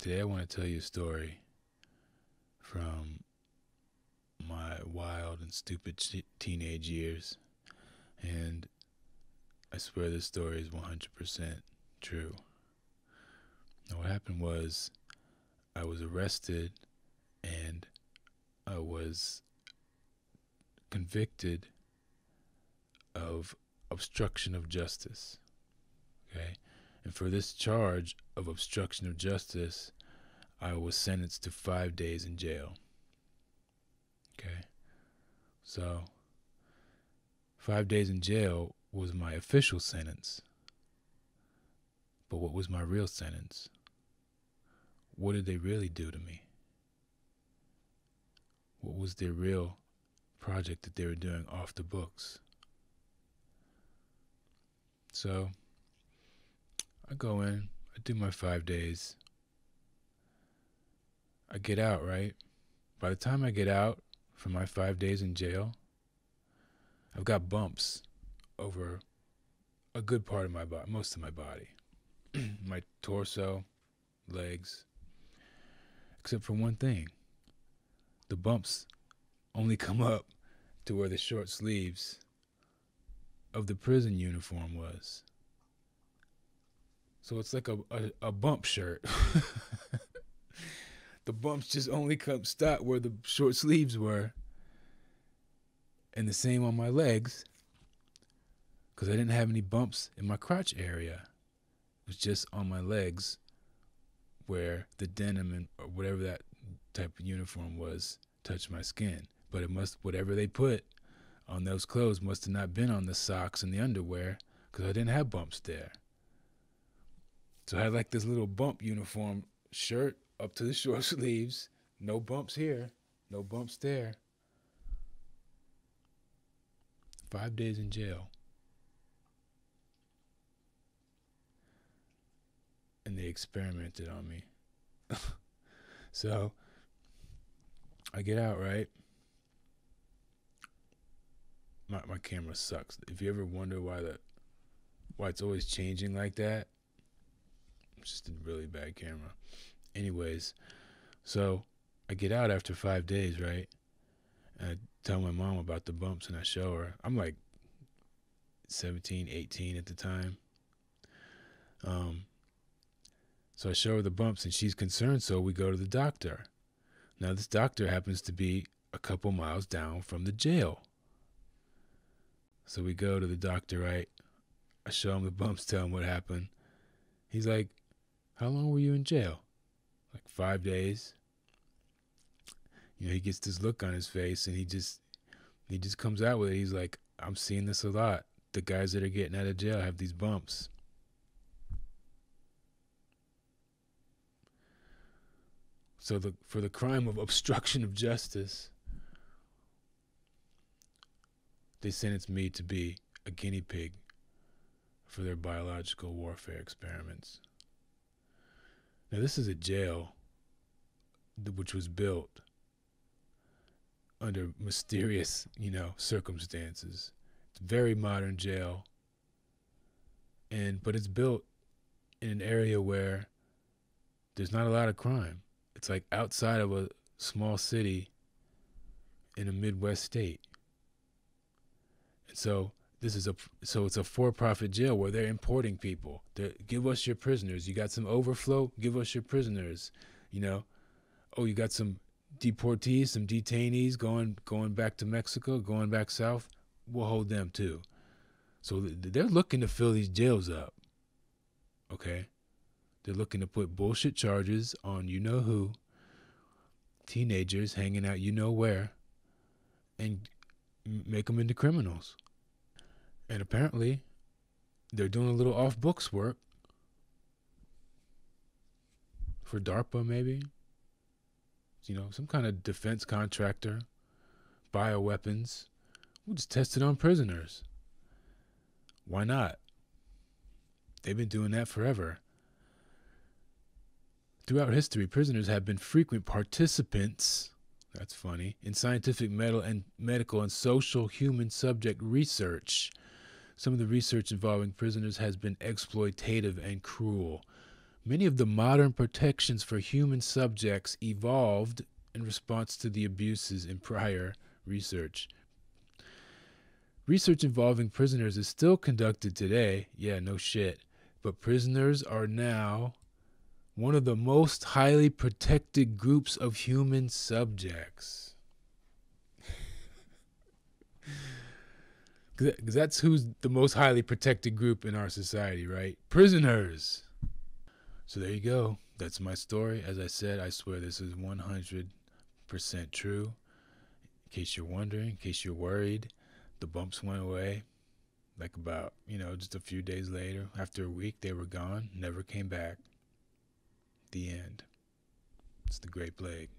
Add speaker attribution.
Speaker 1: Today I want to tell you a story from my wild and stupid teenage years, and I swear this story is 100% true. Now, what happened was I was arrested and I was convicted of obstruction of justice. Okay? And for this charge of obstruction of justice, I was sentenced to 5 days in jail. Okay? So, 5 days in jail was my official sentence. But what was my real sentence? What did they really do to me? What was their real project that they were doing off the books? So, I go in, I do my 5 days. I get out, right? By the time I get out from my 5 days in jail, I've got bumps over a good part of my body, most of my body. My torso, legs, except for one thing. The bumps only come up to where the short sleeves of the prison uniform was. So it's like a bump shirt. The bumps just only stop where the short sleeves were. And the same on my legs, because I didn't have any bumps in my crotch area. It was just on my legs where the denim or whatever that type of uniform was touched my skin. But whatever they put on those clothes must have not been on the socks and the underwear, because I didn't have bumps there. So I had like this little bump uniform shirt up to the short sleeves. No bumps here, no bumps there. 5 days in jail. And they experimented on me. So I get out, right? My camera sucks. If you ever wonder why it's always changing like that, it's just a really bad camera. Anyways, so I get out after 5 days, right? And I tell my mom about the bumps and I show her. I'm like 17, 18 at the time. So I show her the bumps and she's concerned, so we go to the doctor. Now this doctor happens to be a couple miles down from the jail. So we go to the doctor, right? I show him the bumps, tell him what happened. He's like, how long were you in jail? Like 5 days. You know, he gets this look on his face and he just comes out with it. He's like, I'm seeing this a lot. The guys that are getting out of jail have these bumps. So for the crime of obstruction of justice, they sentenced me to be a guinea pig for their biological warfare experiments. Now this is a jail which was built under mysterious, circumstances. It's a very modern jail, but it's built in an area where there's not a lot of crime. It's like outside of a small city in a Midwest state. And so it's a for-profit jail where they're importing people. Give us your prisoners. You got some overflow? Give us your prisoners. Oh, you got some deportees, some detainees going back to Mexico, going back south? We'll hold them too. So they're looking to fill these jails up. Okay? They're looking to put bullshit charges on you-know-who, teenagers hanging out you-know-where, and make them into criminals. And apparently, they're doing a little off-books work for DARPA, maybe. Some kind of defense contractor, bioweapons. We'll just test it on prisoners. Why not? They've been doing that forever. Throughout history, prisoners have been frequent participants, that's funny, in scientific, medical, and social human subject research. Some of the research involving prisoners has been exploitative and cruel. Many of the modern protections for human subjects evolved in response to the abuses in prior research. Research involving prisoners is still conducted today. Yeah, no shit. But prisoners are now one of the most highly protected groups of human subjects. Because that's who's the most highly protected group in our society, right? Prisoners. So there you go. That's my story. As I said, I swear this is 100% true. In case you're wondering, in case you're worried, the bumps went away. Like about, just a few days later. After a week, they were gone. Never came back. The end. It's the Great Plague.